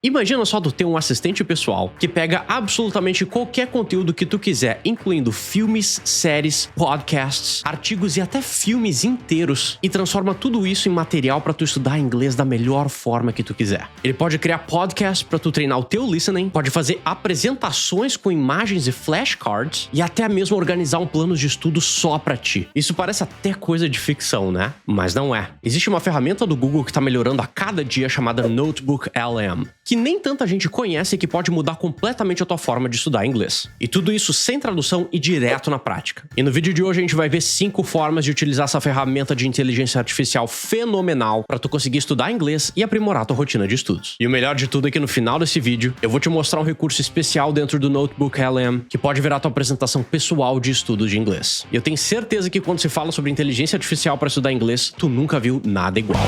Imagina só tu ter um assistente pessoal que pega absolutamente qualquer conteúdo que tu quiser, incluindo filmes, séries, podcasts, artigos e até filmes inteiros, e transforma tudo isso em material pra tu estudar inglês da melhor forma que tu quiser. Ele pode criar podcasts pra tu treinar o teu listening, pode fazer apresentações com imagens e flashcards e até mesmo organizar um plano de estudo só pra ti. Isso parece até coisa de ficção, né? Mas não é. Existe uma ferramenta do Google que tá melhorando a cada dia chamada Notebook LM, que nem tanta gente conhece e que pode mudar completamente a tua forma de estudar inglês. E tudo isso sem tradução e direto na prática. E no vídeo de hoje a gente vai ver 5 formas de utilizar essa ferramenta de inteligência artificial fenomenal para tu conseguir estudar inglês e aprimorar a tua rotina de estudos. E o melhor de tudo é que no final desse vídeo eu vou te mostrar um recurso especial dentro do Notebook LM que pode virar tua apresentação pessoal de estudo de inglês. E eu tenho certeza que quando se fala sobre inteligência artificial para estudar inglês, tu nunca viu nada igual.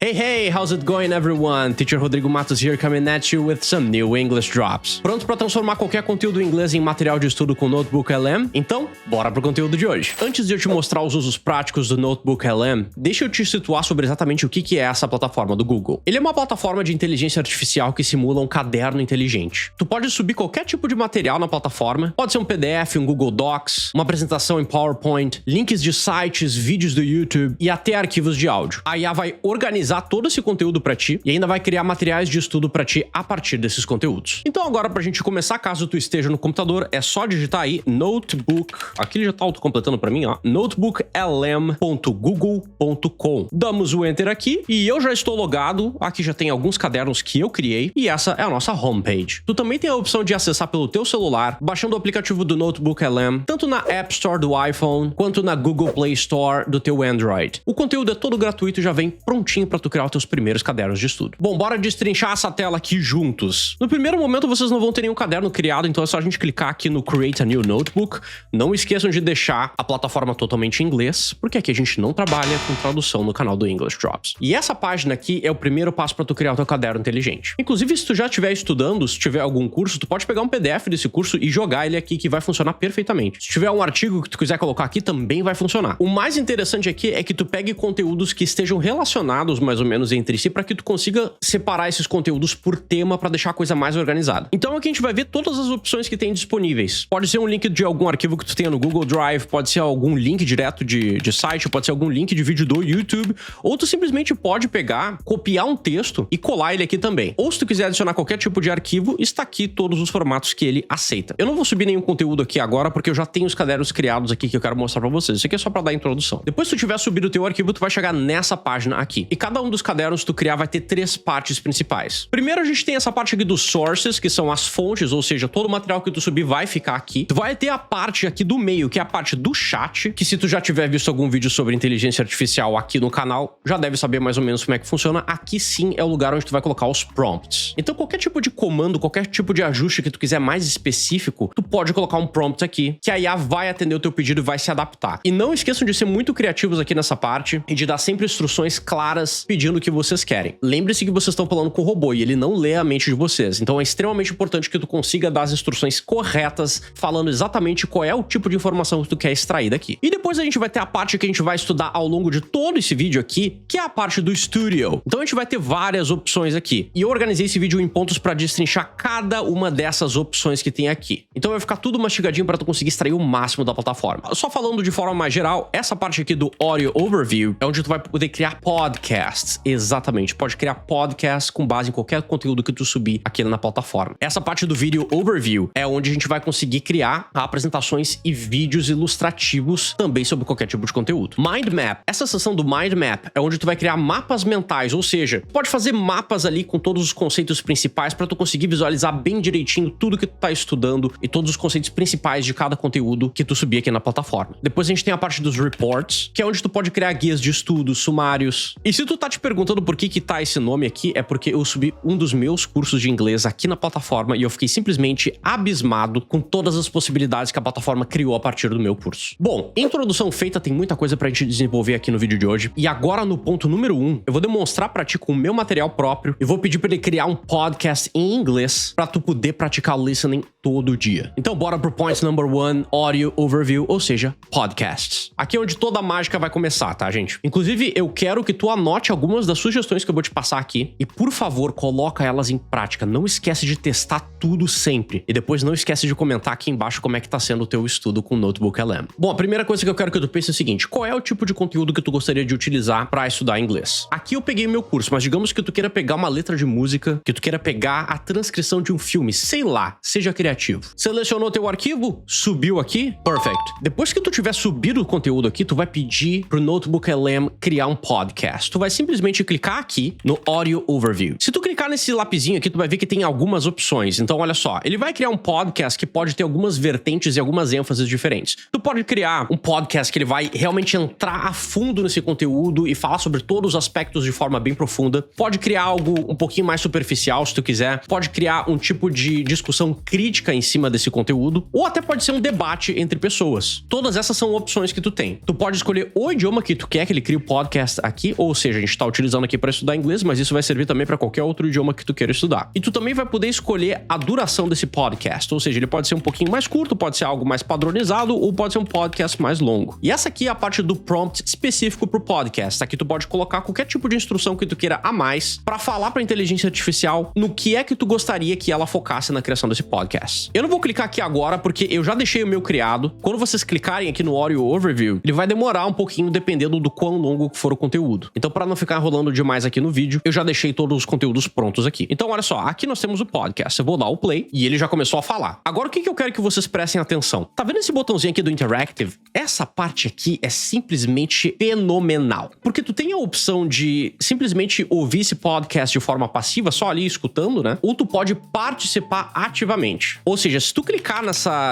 Hey, how's it going everyone? Teacher Rodrigo Matos here coming at you with some new English drops. Pronto para transformar qualquer conteúdo em inglês em material de estudo com Notebook LM? Então, bora pro conteúdo de hoje. Antes de eu te mostrar os usos práticos do Notebook LM, deixa eu te situar sobre exatamente o que é essa plataforma do Google. Ele é uma plataforma de inteligência artificial que simula um caderno inteligente. Tu pode subir qualquer tipo de material na plataforma, pode ser um PDF, um Google Docs, uma apresentação em PowerPoint, links de sites, vídeos do YouTube e até arquivos de áudio. A IA vai organizar todo esse conteúdo pra ti e ainda vai criar materiais de estudo pra ti a partir desses conteúdos. Então agora pra gente começar, caso tu esteja no computador, é só digitar aí notebook, aqui ele já tá autocompletando pra mim, ó, notebooklm.google.com. Damos o enter aqui e eu já estou logado, aqui já tem alguns cadernos que eu criei e essa é a nossa homepage. Tu também tem a opção de acessar pelo teu celular, baixando o aplicativo do Notebook LM, tanto na App Store do iPhone, quanto na Google Play Store do teu Android. O conteúdo é todo gratuito e já vem prontinho pra tu criar os teus primeiros cadernos de estudo. Bom, bora destrinchar essa tela aqui juntos. No primeiro momento, vocês não vão ter nenhum caderno criado, então é só a gente clicar aqui no Create a New Notebook. Não esqueçam de deixar a plataforma totalmente em inglês, porque aqui a gente não trabalha com tradução no canal do English Drops. E essa página aqui é o primeiro passo para tu criar o teu caderno inteligente. Inclusive, se tu já estiver estudando, se tiver algum curso, tu pode pegar um PDF desse curso e jogar ele aqui, que vai funcionar perfeitamente. Se tiver um artigo que tu quiser colocar aqui, também vai funcionar. O mais interessante aqui é que tu pegue conteúdos que estejam relacionados mais ou menos entre si para que tu consiga separar esses conteúdos por tema para deixar a coisa mais organizada. Então aqui a gente vai ver todas as opções que tem disponíveis. Pode ser um link de algum arquivo que tu tenha no Google Drive, pode ser algum link direto de site, pode ser algum link de vídeo do YouTube, ou tu simplesmente pode pegar, copiar um texto e colar ele aqui também. Ou se tu quiser adicionar qualquer tipo de arquivo, está aqui todos os formatos que ele aceita. Eu não vou subir nenhum conteúdo aqui agora porque eu já tenho os cadernos criados aqui que eu quero mostrar para vocês. Isso aqui é só para dar a introdução. Depois que tu tiver subido o teu arquivo, tu vai chegar nessa página aqui. E cada um dos cadernos que tu criar vai ter 3 partes principais. Primeiro a gente tem essa parte aqui dos sources, que são as fontes, ou seja, todo o material que tu subir vai ficar aqui. Tu vai ter a parte aqui do meio, que é a parte do chat, que se tu já tiver visto algum vídeo sobre inteligência artificial aqui no canal, já deve saber mais ou menos como é que funciona. Aqui sim é o lugar onde tu vai colocar os prompts. Então qualquer tipo de comando, qualquer tipo de ajuste que tu quiser mais específico, tu pode colocar um prompt aqui, que a IA vai atender o teu pedido e vai se adaptar. E não esqueçam de ser muito criativos aqui nessa parte e de dar sempre instruções claras pedindo o que vocês querem. Lembre-se que vocês estão falando com o robô e ele não lê a mente de vocês. Então é extremamente importante que tu consiga dar as instruções corretas, falando exatamente qual é o tipo de informação que tu quer extrair daqui. E depois a gente vai ter a parte que a gente vai estudar ao longo de todo esse vídeo aqui, que é a parte do Studio. Então a gente vai ter várias opções aqui. E eu organizei esse vídeo em pontos para destrinchar cada uma dessas opções que tem aqui. Então vai ficar tudo mastigadinho para tu conseguir extrair o máximo da plataforma. Só falando de forma mais geral, essa parte aqui do Audio Overview é onde tu vai poder criar podcasts. Exatamente, pode criar podcast com base em qualquer conteúdo que tu subir aqui na plataforma. Essa parte do Video Overview é onde a gente vai conseguir criar apresentações e vídeos ilustrativos também sobre qualquer tipo de conteúdo. Mind Map. Essa seção do Mind Map é onde tu vai criar mapas mentais, ou seja, tu pode fazer mapas ali com todos os conceitos principais para tu conseguir visualizar bem direitinho tudo que tu tá estudando e todos os conceitos principais de cada conteúdo que tu subir aqui na plataforma. Depois a gente tem a parte dos Reports, que é onde tu pode criar guias de estudos, sumários. E se tu tá tá te perguntando por que tá esse nome aqui, é porque eu subi um dos meus cursos de inglês aqui na plataforma e eu fiquei simplesmente abismado com todas as possibilidades que a plataforma criou a partir do meu curso. Bom, introdução feita, tem muita coisa pra gente desenvolver aqui no vídeo de hoje. E agora no ponto número 1, eu vou demonstrar pra ti com o meu material próprio e vou pedir pra ele criar um podcast em inglês pra tu poder praticar o listening todo dia. Então bora pro point number 1, audio overview, ou seja, podcasts. Aqui é onde toda a mágica vai começar, tá, gente? Inclusive, eu quero que tu anote algumas das sugestões que eu vou te passar aqui e, por favor, coloca elas em prática. Não esquece de testar tudo sempre. E depois não esquece de comentar aqui embaixo como é que tá sendo o teu estudo com o Notebook LM. Bom, a primeira coisa que eu quero que tu pense é o seguinte: qual é o tipo de conteúdo que tu gostaria de utilizar pra estudar inglês? Aqui eu peguei o meu curso, mas digamos que tu queira pegar uma letra de música, que tu queira pegar a transcrição de um filme, sei lá, seja criativo. Selecionou teu arquivo? Subiu aqui? Perfect. Depois que tu tiver subido o conteúdo aqui, tu vai pedir pro Notebook LM criar um podcast. Tu vai simplesmente clicar aqui no Audio Overview. Se tu clicar nesse lapisinho aqui, tu vai ver que tem algumas opções. Então, olha só, ele vai criar um podcast que pode ter algumas vertentes e algumas ênfases diferentes. Tu pode criar um podcast que ele vai realmente entrar a fundo nesse conteúdo e falar sobre todos os aspectos de forma bem profunda. Pode criar algo um pouquinho mais superficial, se tu quiser. Pode criar um tipo de discussão crítica em cima desse conteúdo. Ou até pode ser um debate entre pessoas. Todas essas são opções que tu tem. Tu pode escolher o idioma que tu quer que ele crie o podcast aqui, ou seja, a gente tá utilizando aqui para estudar inglês, mas isso vai servir também para qualquer outro idioma que tu queira estudar. E tu também vai poder escolher a duração desse podcast, ou seja, ele pode ser um pouquinho mais curto, pode ser algo mais padronizado, ou pode ser um podcast mais longo. E essa aqui é a parte do prompt específico pro podcast. Aqui tu pode colocar qualquer tipo de instrução que tu queira a mais para falar pra inteligência artificial no que é que tu gostaria que ela focasse na criação desse podcast. Eu não vou clicar aqui agora porque eu já deixei o meu criado. Quando vocês clicarem aqui no Audio Overview, ele vai demorar um pouquinho dependendo do quão longo for o conteúdo. Então, para não ficar enrolando demais aqui no vídeo, eu já deixei todos os conteúdos prontos aqui. Então, olha só, aqui nós temos o podcast. Eu vou dar o play e ele já começou a falar. Agora, o que eu quero que vocês prestem atenção? Tá vendo esse botãozinho aqui do Interactive? Essa parte aqui é simplesmente fenomenal. Porque tu tem a opção de simplesmente ouvir esse podcast de forma passiva, só ali escutando, né? Ou tu pode participar ativamente. Ou seja, se tu clicar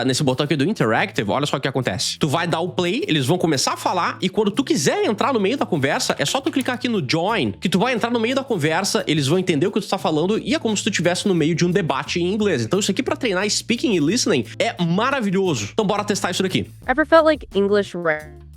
nesse botão aqui do Interactive, olha só o que acontece. Tu vai dar o play, eles vão começar a falar e quando tu quiser entrar no meio da conversa, é só tu clicar aqui no Join, que tu vai entrar no meio da conversa, eles vão entender o que tu tá falando e é como se tu estivesse no meio de um debate em inglês. Então isso aqui pra treinar speaking e listening é maravilhoso. Então bora testar isso daqui. Ever felt like English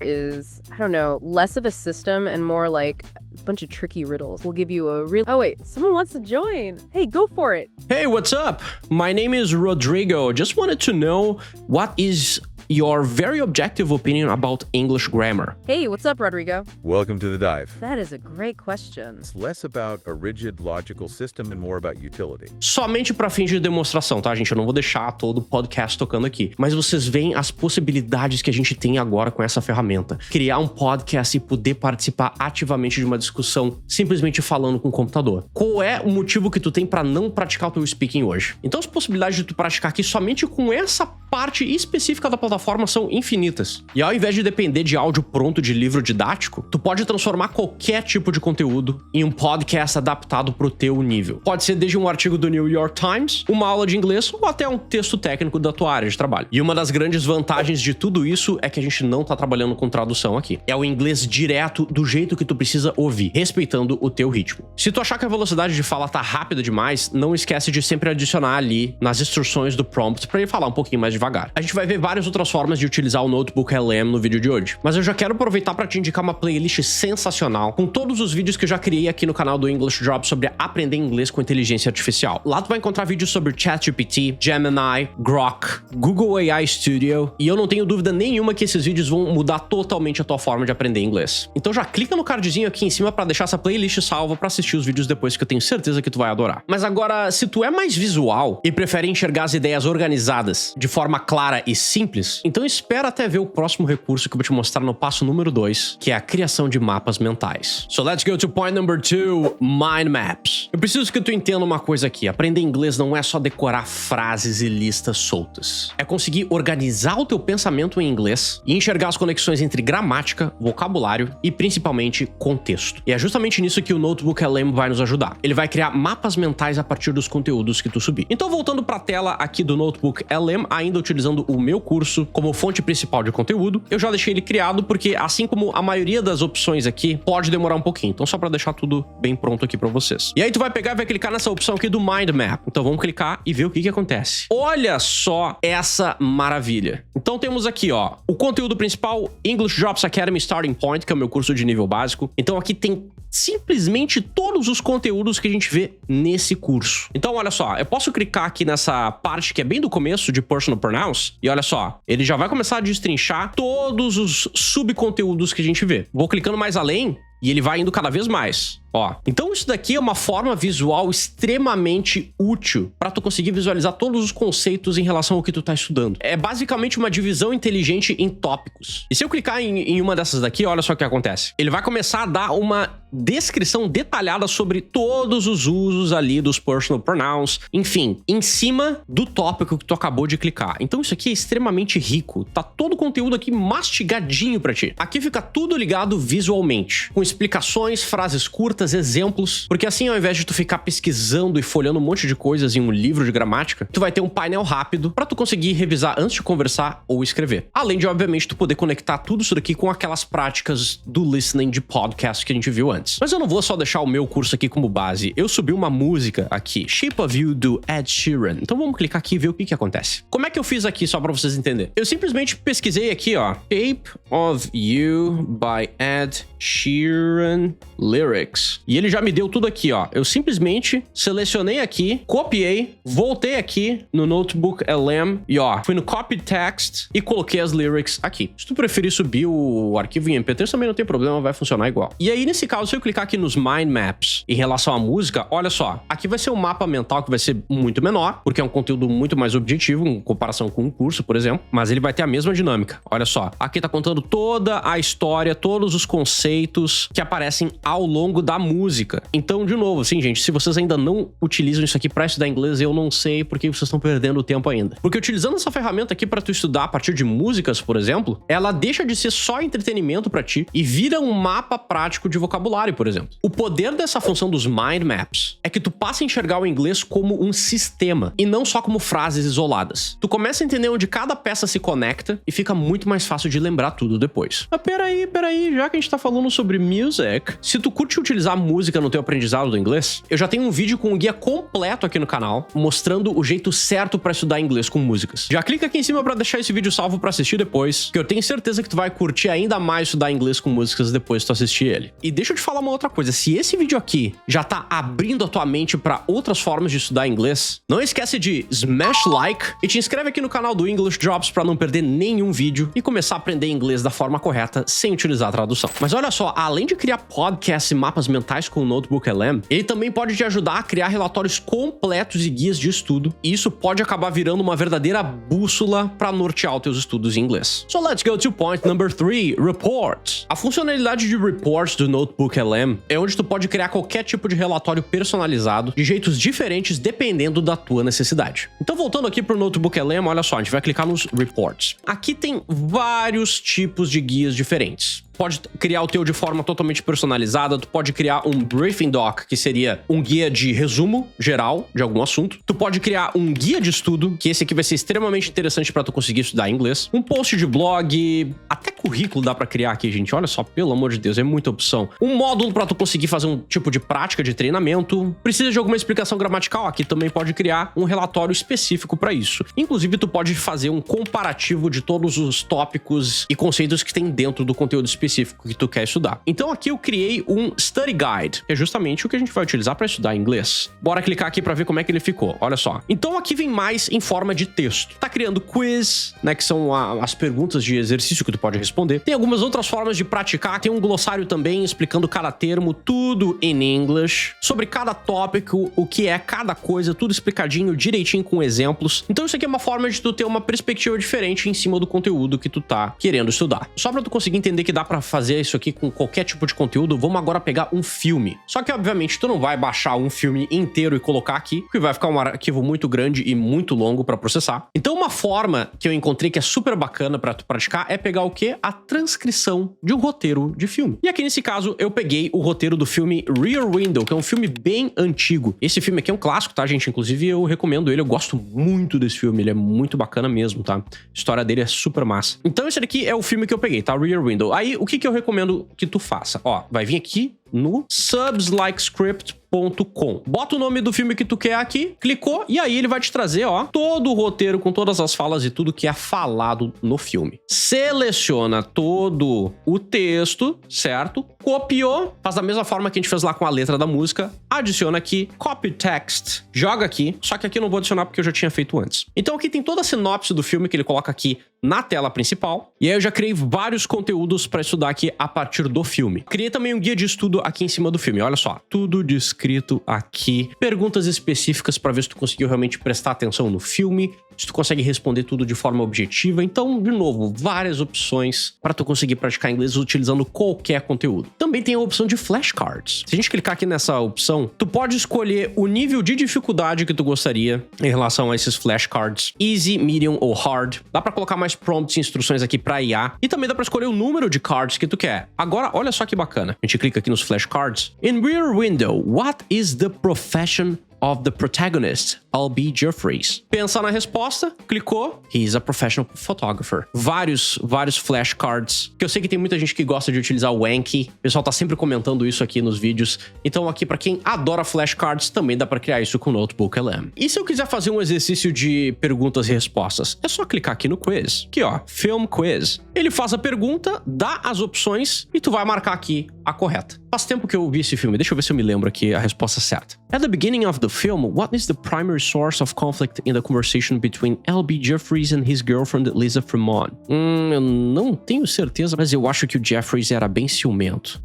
is, I don't know, less of a system and more like a bunch of tricky riddles? We'll give you a real... Oh wait, someone wants to join. Hey, go for it. Hey, what's up? My name is Rodrigo. Just wanted to know what is your very objective opinion about English grammar. Hey, what's up, Rodrigo? Welcome to the dive. That is a great question. It's less about a rigid logical system and more about utility. Somente para fins de demonstração, tá, gente? Eu não vou deixar todo o podcast tocando aqui. Mas vocês veem as possibilidades que a gente tem agora com essa ferramenta. Criar um podcast e poder participar ativamente de uma discussão simplesmente falando com o computador. Qual é o motivo que tu tem para não praticar o teu speaking hoje? Então as possibilidades de tu praticar aqui somente com essa parte específica da plataforma são infinitas. E ao invés de depender de áudio pronto de livro didático, tu pode transformar qualquer tipo de conteúdo em um podcast adaptado pro teu nível. Pode ser desde um artigo do New York Times, uma aula de inglês ou até um texto técnico da tua área de trabalho. E uma das grandes vantagens de tudo isso é que a gente não tá trabalhando com tradução aqui. É o inglês direto do jeito que tu precisa ouvir, respeitando o teu ritmo. Se tu achar que a velocidade de fala tá rápida demais, não esquece de sempre adicionar ali nas instruções do prompt para ele falar um pouquinho mais devagar. A gente vai ver várias outras formas de utilizar o Notebook LM no vídeo de hoje, mas eu já quero aproveitar para te indicar uma playlist sensacional com todos os vídeos que eu já criei aqui no canal do English Drop sobre aprender inglês com inteligência artificial. Lá tu vai encontrar vídeos sobre ChatGPT, Gemini, Grok, Google AI Studio, e eu não tenho dúvida nenhuma que esses vídeos vão mudar totalmente a tua forma de aprender inglês. Então já clica no cardzinho aqui em cima para deixar essa playlist salva para assistir os vídeos depois, que eu tenho certeza que tu vai adorar. Mas agora, se tu é mais visual e prefere enxergar as ideias organizadas de forma clara e simples, então espera até ver o próximo recurso que eu vou te mostrar no passo número 2, que é a criação de mapas mentais. So let's go to point number 2, mind maps. Eu preciso que tu entenda uma coisa aqui. Aprender inglês não é só decorar frases e listas soltas. É conseguir organizar o teu pensamento em inglês e enxergar as conexões entre gramática, vocabulário e principalmente contexto. E é justamente nisso que o Notebook LM vai nos ajudar. Ele vai criar mapas mentais a partir dos conteúdos que tu subir. Então, voltando para a tela aqui do Notebook LM, ainda ainda utilizando o meu curso como fonte principal de conteúdo, eu já deixei ele criado porque, assim como a maioria das opções aqui, pode demorar um pouquinho. Então, só pra deixar tudo bem pronto aqui pra vocês. E aí, tu vai pegar e vai clicar nessa opção aqui do Mind Map. Então, vamos clicar e ver o que acontece. Olha só essa maravilha. Então, temos aqui, ó, o conteúdo principal, English Drops Academy Starting Point, que é o meu curso de nível básico. Então, aqui tem simplesmente todos os conteúdos que a gente vê nesse curso. Então, olha só, eu posso clicar aqui nessa parte que é bem do começo de Personal Pronouns e olha só, ele já vai começar a destrinchar todos os subconteúdos que a gente vê. Vou clicando mais além e ele vai indo cada vez mais. Ó, então isso daqui é uma forma visual extremamente útil para tu conseguir visualizar todos os conceitos em relação ao que tu tá estudando. É basicamente uma divisão inteligente em tópicos. E se eu clicar em uma dessas daqui, olha só o que acontece. Ele vai começar a dar uma descrição detalhada sobre todos os usos ali dos personal pronouns, enfim, em cima do tópico que tu acabou de clicar. Então isso aqui é extremamente rico, tá todo o conteúdo aqui mastigadinho pra ti. Aqui fica tudo ligado visualmente, com explicações, frases curtas, exemplos, porque assim, ao invés de tu ficar pesquisando e folhando um monte de coisas em um livro de gramática, tu vai ter um painel rápido pra tu conseguir revisar antes de conversar ou escrever. Além de, obviamente, tu poder conectar tudo isso daqui com aquelas práticas do listening de podcast que a gente viu antes. Mas eu não vou só deixar o meu curso aqui como base. Eu subi uma música aqui, Shape of You, do Ed Sheeran. Então vamos clicar aqui e ver o que acontece. Como é que eu fiz aqui, só pra vocês entenderem? Eu simplesmente pesquisei aqui, ó, Shape of You by Ed Sheeran Lyrics. E ele já me deu tudo aqui, ó. Eu simplesmente selecionei aqui, copiei, voltei aqui no Notebook LM e, ó, fui no Copy Text e coloquei as lyrics aqui. Se tu preferir subir o arquivo em MP3, também não tem problema, vai funcionar igual. E aí, nesse caso, se eu clicar aqui nos Mind Maps em relação à música, olha só, aqui vai ser um mapa mental que vai ser muito menor, porque é um conteúdo muito mais objetivo em comparação com um curso, por exemplo, mas ele vai ter a mesma dinâmica. Olha só, aqui tá contando toda a história, todos os conceitos que aparecem ao longo da música. Então, de novo, assim, gente, se vocês ainda não utilizam isso aqui pra estudar inglês, eu não sei por que vocês estão perdendo tempo ainda. Porque utilizando essa ferramenta aqui pra tu estudar a partir de músicas, por exemplo, ela deixa de ser só entretenimento pra ti e vira um mapa prático de vocabulário, por exemplo. O poder dessa função dos Mind Maps é que tu passa a enxergar o inglês como um sistema e não só como frases isoladas. Tu começa a entender onde cada peça se conecta e fica muito mais fácil de lembrar tudo depois. Mas peraí, já que a gente tá falando sobre music, se tu curte utilizar música no teu aprendizado do inglês, eu já tenho um vídeo com um guia completo aqui no canal, mostrando o jeito certo pra estudar inglês com músicas. Já clica aqui em cima pra deixar esse vídeo salvo pra assistir depois, que eu tenho certeza que tu vai curtir ainda mais estudar inglês com músicas depois que tu assistir ele. E deixa eu te falar uma outra coisa, se esse vídeo aqui já tá abrindo a tua mente pra outras formas de estudar inglês, não esquece de smash like e te inscreve aqui no canal do English Drops pra não perder nenhum vídeo e começar a aprender inglês da forma correta sem utilizar a tradução. Mas olha só, além de criar podcasts e mapas mentais com o Notebook LM, ele também pode te ajudar a criar relatórios completos e guias de estudo, e isso pode acabar virando uma verdadeira bússola para nortear os teus estudos em inglês. So let's go to point number 3, reports. A funcionalidade de reports do Notebook LM é onde tu pode criar qualquer tipo de relatório personalizado de jeitos diferentes dependendo da tua necessidade. Então, voltando aqui pro Notebook LM, olha só, a gente vai clicar nos reports. Aqui tem vários tipos de guias diferentes. Pode criar o teu de forma totalmente personalizada, tu pode criar um briefing doc, que seria um guia de resumo geral de algum assunto. Tu pode criar um guia de estudo, que esse aqui vai ser extremamente interessante para tu conseguir estudar inglês. Um post de blog, até currículo dá para criar aqui, gente. Olha só, pelo amor de Deus, é muita opção. Um módulo para tu conseguir fazer um tipo de prática de treinamento. Precisa de alguma explicação gramatical? Aqui também pode criar um relatório específico para isso. Inclusive, tu pode fazer um comparativo de todos os tópicos e conceitos que tem dentro do conteúdo específico que tu quer estudar. Então aqui eu criei um Study Guide, que é justamente o que a gente vai utilizar para estudar inglês. Bora clicar aqui para ver como é que ele ficou. Olha só. Então aqui vem mais em forma de texto. Tá criando quiz, né, que são as perguntas de exercício que tu pode responder. Tem algumas outras formas de praticar. Tem um glossário também explicando cada termo, tudo em English, sobre cada tópico, o que é cada coisa, tudo explicadinho, direitinho com exemplos. Então isso aqui é uma forma de tu ter uma perspectiva diferente em cima do conteúdo que tu tá querendo estudar. Só para tu conseguir entender que dá para fazer isso aqui com qualquer tipo de conteúdo, vamos agora pegar um filme. Só que, obviamente, tu não vai baixar um filme inteiro e colocar aqui, porque vai ficar um arquivo muito grande e muito longo para processar. Então, uma forma que eu encontrei que é super bacana para tu praticar é pegar o quê? a transcrição de um roteiro de filme. E aqui nesse caso eu peguei o roteiro do filme Rear Window, que é um filme bem antigo. Esse filme aqui é um clássico, tá, gente? Inclusive eu recomendo ele, eu gosto muito desse filme, ele é muito bacana mesmo, tá? A história dele é super massa. Então esse daqui é o filme que eu peguei, tá? Rear Window. Aí o que eu recomendo que tu faça? Ó, vai vir aqui no subslikescript.com. Bota o nome do filme que tu quer aqui, clicou, e aí ele vai te trazer, ó, todo o roteiro com todas as falas e tudo que é falado no filme. Seleciona todo o texto, certo? Copiou, faz da mesma forma que a gente fez lá com a letra da música, adiciona aqui, copy text, joga aqui, só que aqui eu não vou adicionar porque eu já tinha feito antes. Então aqui tem toda a sinopse do filme que ele coloca aqui na tela principal, e aí eu já criei vários conteúdos para estudar aqui a partir do filme. Criei também um guia de estudo aqui em cima do filme, olha só, tudo descrito aqui, perguntas específicas para ver se tu conseguiu realmente prestar atenção no filme, se tu consegue responder tudo de forma objetiva. Então, de novo, várias opções para tu conseguir praticar inglês utilizando qualquer conteúdo. Também tem a opção de flashcards. Se a gente clicar aqui nessa opção, tu pode escolher o nível de dificuldade que tu gostaria em relação a esses flashcards, easy, medium ou hard. Dá para colocar mais prompts e instruções aqui para IA, e também dá para escolher o número de cards que tu quer. Agora, olha só que bacana. A gente clica aqui nos flashcards. In Rear Window, what is the profession of the protagonist, L.B. Jeffries? Pensa na resposta, clicou, he's a professional photographer. Vários flashcards, que eu sei que tem muita gente que gosta de utilizar o Anki, o pessoal tá sempre comentando isso aqui nos vídeos, então aqui pra quem adora flashcards, também dá pra criar isso com o Notebook LM. E se eu quiser fazer um exercício de perguntas e respostas, é só clicar aqui no quiz, aqui ó, Film Quiz. Ele faz a pergunta, dá as opções e tu vai marcar aqui a correta. Faz tempo que eu vi esse filme, deixa eu ver se eu me lembro aqui a resposta certa. At the beginning of the film, what is the primary source of conflict in the conversation between L.B. Jeffries and his girlfriend Lisa Fremont? Eu não tenho certeza, mas eu acho que o Jeffries era bem ciumento.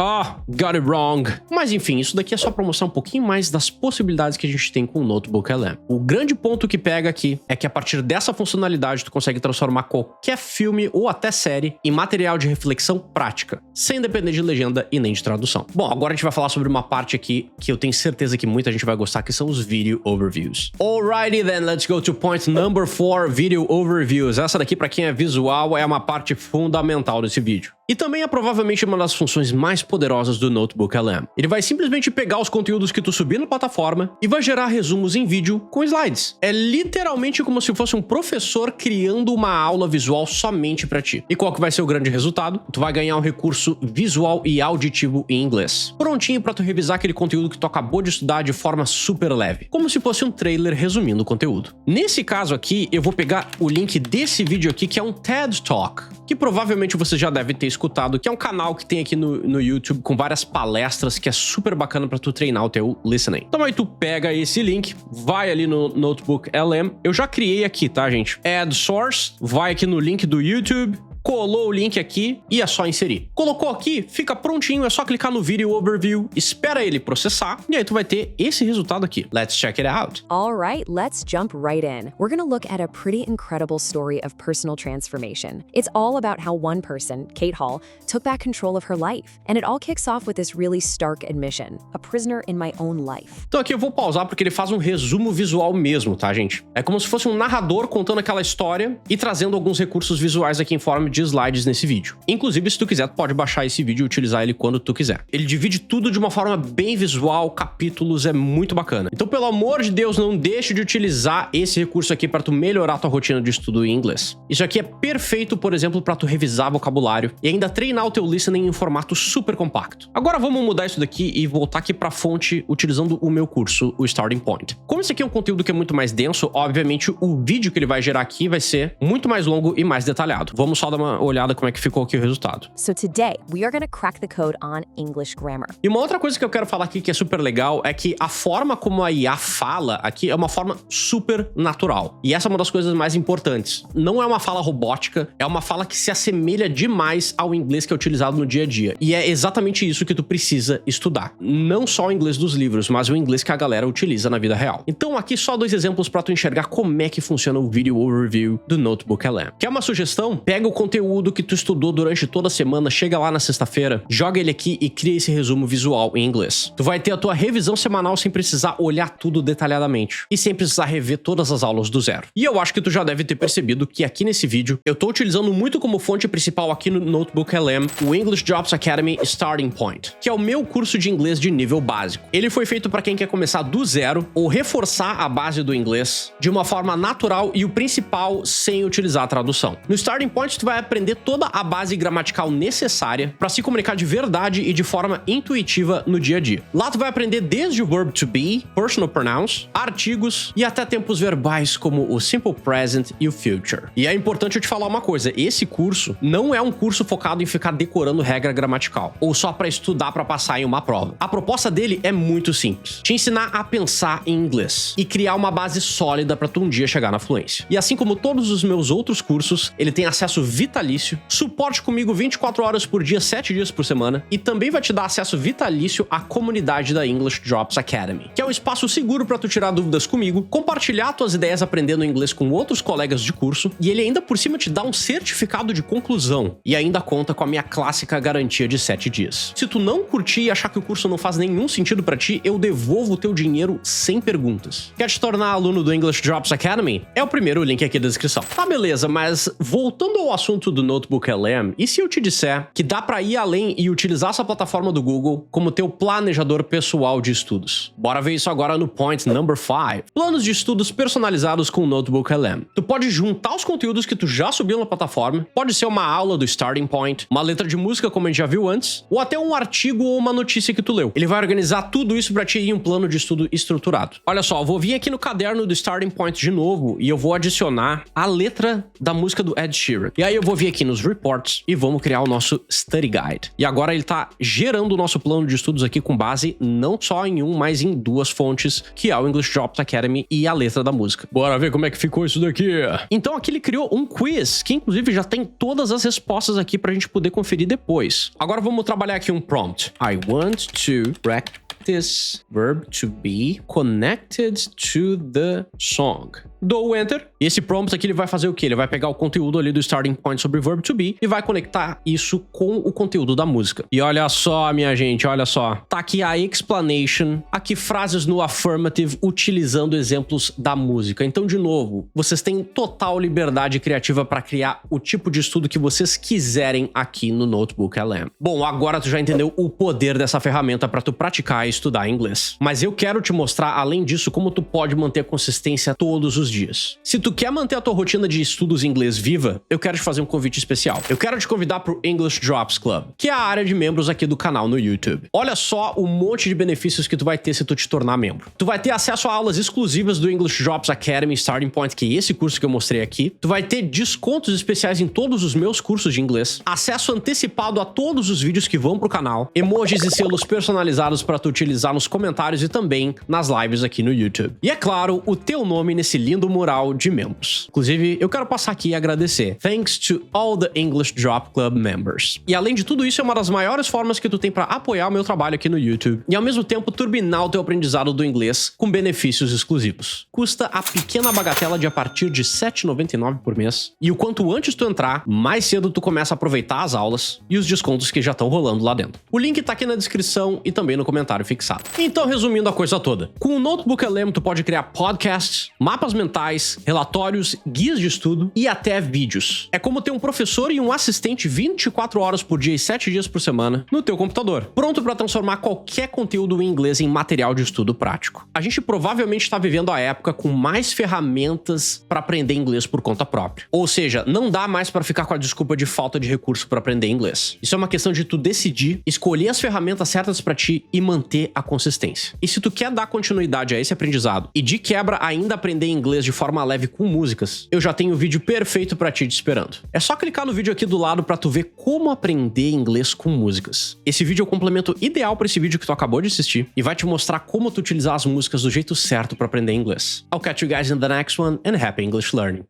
Got it wrong. Mas enfim, isso daqui é só pra mostrar um pouquinho mais das possibilidades que a gente tem com o Notebook LM. O grande ponto que pega aqui é que a partir dessa funcionalidade tu consegue transformar qualquer filme ou até série em material de reflexão prática, sem depender de legenda e nem de tradução. Bom, agora a gente vai falar sobre uma parte aqui que eu tenho certeza que muita gente vai gostar, que são os video overviews. Alrighty then, let's go to point number 4, video overviews. Essa daqui, pra quem é visual, é uma parte fundamental desse vídeo. E também é provavelmente uma das funções mais poderosas do Notebook LM. Ele vai simplesmente pegar os conteúdos que tu subir na plataforma e vai gerar resumos em vídeo com slides. É literalmente como se fosse um professor criando uma aula visual somente pra ti. E qual que vai ser o grande resultado? Tu vai ganhar um recurso visual e auditivo em inglês, prontinho pra tu revisar aquele conteúdo que tu acabou de estudar de forma super leve, como se fosse um trailer resumindo o conteúdo. Nesse caso aqui, eu vou pegar o link desse vídeo aqui, que é um TED Talk, que provavelmente você já deve ter escutado, que é um canal que tem aqui no YouTube com várias palestras, que é super bacana pra tu treinar o teu listening. Então aí tu pega esse link, vai ali no Notebook LM, eu já criei aqui, tá, gente? Add source, vai aqui no link do YouTube, colou o link aqui e é só inserir. Colocou aqui, fica prontinho, é só clicar no Video Overview, espera ele processar e aí tu vai ter esse resultado aqui. Let's check it out. All right, let's jump right in. We're gonna look at a pretty incredible story of personal transformation. It's all about how one person, Kate Hall, took back control of her life. And it all kicks off with this really stark admission: a prisoner in my own life. Então aqui eu vou pausar porque ele faz um resumo visual mesmo, tá, gente? É como se fosse um narrador contando aquela história e trazendo alguns recursos visuais aqui em forma de slides nesse vídeo. Inclusive, se tu quiser, tu pode baixar esse vídeo e utilizar ele quando tu quiser. Ele divide tudo de uma forma bem visual, capítulos, é muito bacana. Então, pelo amor de Deus, não deixe de utilizar esse recurso aqui para tu melhorar tua rotina de estudo em inglês. Isso aqui é perfeito, por exemplo, para tu revisar vocabulário e ainda treinar o teu listening em formato super compacto. Agora vamos mudar isso daqui e voltar aqui para a fonte utilizando o meu curso, o Starting Point. Como esse aqui é um conteúdo que é muito mais denso, obviamente o vídeo que ele vai gerar aqui vai ser muito mais longo e mais detalhado. Vamos só dar uma olhada como é que ficou aqui o resultado. So today, we are gonna crack the code on English grammar. E uma outra coisa que eu quero falar aqui que é super legal é que a forma como a IA fala aqui é uma forma super natural. E essa é uma das coisas mais importantes. Não é uma fala robótica, é uma fala que se assemelha demais ao inglês que é utilizado no dia a dia. E é exatamente isso que tu precisa estudar. Não só o inglês dos livros, mas o inglês que a galera utiliza na vida real. Então aqui só 2 exemplos para tu enxergar como é que funciona o Video Overview do Notebook LM. Quer uma sugestão? Pega o conteúdo conteúdo que tu estudou durante toda a semana, chega lá na sexta-feira, joga ele aqui e cria esse resumo visual em inglês. Tu vai ter a tua revisão semanal sem precisar olhar tudo detalhadamente e sem precisar rever todas as aulas do zero. E eu acho que tu já deve ter percebido que aqui nesse vídeo eu tô utilizando muito como fonte principal aqui no Notebook LM o English Drops Academy Starting Point, que é o meu curso de inglês de nível básico. Ele foi feito para quem quer começar do zero ou reforçar a base do inglês de uma forma natural e o principal sem utilizar a tradução. No Starting Point tu vai aprender toda a base gramatical necessária para se comunicar de verdade e de forma intuitiva no dia a dia. Lá tu vai aprender desde o verb to be, personal pronouns, artigos e até tempos verbais como o simple present e o future. E é importante eu te falar uma coisa, esse curso não é um curso focado em ficar decorando regra gramatical ou só para estudar para passar em uma prova. A proposta dele é muito simples, te ensinar a pensar em inglês e criar uma base sólida para tu um dia chegar na fluência. E assim como todos os meus outros cursos, ele tem acesso vitalício, suporte comigo 24 horas por dia, 7 dias por semana e também vai te dar acesso vitalício à comunidade da English Drops Academy, que é um espaço seguro para tu tirar dúvidas comigo, compartilhar tuas ideias aprendendo inglês com outros colegas de curso e ele ainda por cima te dá um certificado de conclusão e ainda conta com a minha clássica garantia de 7 dias. Se tu não curtir e achar que o curso não faz nenhum sentido pra ti, eu devolvo o teu dinheiro sem perguntas. Quer te tornar aluno do English Drops Academy? É o primeiro link aqui da descrição. Tá, beleza, mas voltando ao assunto do Notebook LM, e se eu te disser que dá pra ir além e utilizar essa plataforma do Google como teu planejador pessoal de estudos? Bora ver isso agora no point number 5. Planos de estudos personalizados com o Notebook LM. Tu pode juntar os conteúdos que tu já subiu na plataforma, pode ser uma aula do Starting Point, uma letra de música como a gente já viu antes, ou até um artigo ou uma notícia que tu leu. Ele vai organizar tudo isso pra ti em um plano de estudo estruturado. Olha só, eu vou vir aqui no caderno do Starting Point de novo e eu vou adicionar a letra da música do Ed Sheeran. E aí eu vou vir aqui nos reports e vamos criar o nosso Study Guide. E agora ele tá gerando o nosso plano de estudos aqui com base não só em um, mas em duas fontes, que é o English Drops Academy e a letra da música. Bora ver como é que ficou isso daqui. Então aqui ele criou um quiz, que inclusive já tem todas as respostas aqui pra gente poder conferir depois. Agora vamos trabalhar aqui um prompt. I want to practice verb to be connected to the song. Dou Enter. E esse prompt aqui ele vai fazer o quê? Ele vai pegar o conteúdo ali do Starting Point sobre verb to be e vai conectar isso com o conteúdo da música. E olha só, minha gente, olha só. Tá aqui a explanation, aqui frases no affirmative utilizando exemplos da música. Então, de novo, vocês têm total liberdade criativa para criar o tipo de estudo que vocês quiserem aqui no Notebook LM. Bom, agora tu já entendeu o poder dessa ferramenta para tu praticar e estudar inglês. Mas eu quero te mostrar, além disso, como tu pode manter a consistência todos os dias. Se tu quer manter a tua rotina de estudos em inglês viva, eu quero te fazer um convite especial. Eu quero te convidar pro English Drops Club, que é a área de membros aqui do canal no YouTube. Olha só o monte de benefícios que tu vai ter se tu te tornar membro. Tu vai ter acesso a aulas exclusivas do English Drops Academy Starting Point, que é esse curso que eu mostrei aqui. Tu vai ter descontos especiais em todos os meus cursos de inglês, acesso antecipado a todos os vídeos que vão pro canal, emojis e selos personalizados para tu utilizar nos comentários e também nas lives aqui no YouTube. E é claro, o teu nome nesse lindo mural de membros. Inclusive, eu quero passar aqui e agradecer. Thanks to all the English Drop Club members. E além de tudo isso, é uma das maiores formas que tu tem para apoiar o meu trabalho aqui no YouTube e ao mesmo tempo turbinar o teu aprendizado do inglês com benefícios exclusivos. Custa a pequena bagatela de a partir de R$ 7,99 por mês. E o quanto antes tu entrar, mais cedo tu começa a aproveitar as aulas e os descontos que já estão rolando lá dentro. O link tá aqui na descrição e também no comentário fixado. Então, resumindo a coisa toda, com o Notebook LM tu pode criar podcasts, mapas mentais, relatórios, guias de estudo e até vídeos. É como ter um professor e um assistente 24 horas por dia e 7 dias por semana no teu computador, pronto para transformar qualquer conteúdo em inglês em material de estudo prático. A gente provavelmente está vivendo a época com mais ferramentas para aprender inglês por conta própria. Ou seja, não dá mais para ficar com a desculpa de falta de recurso para aprender inglês. Isso é uma questão de tu decidir, escolher as ferramentas certas para ti e manter a consistência. E se tu quer dar continuidade a esse aprendizado e de quebra ainda aprender inglês de forma leve com músicas, eu já tenho o vídeo perfeito para ti te esperando. É só clicar no vídeo aqui do lado para tu ver como aprender inglês com músicas. Esse vídeo é o complemento ideal para esse vídeo que tu acabou de assistir e vai te mostrar como tu utilizar as músicas do jeito certo para aprender inglês. I'll catch you guys in the next one and happy English learning.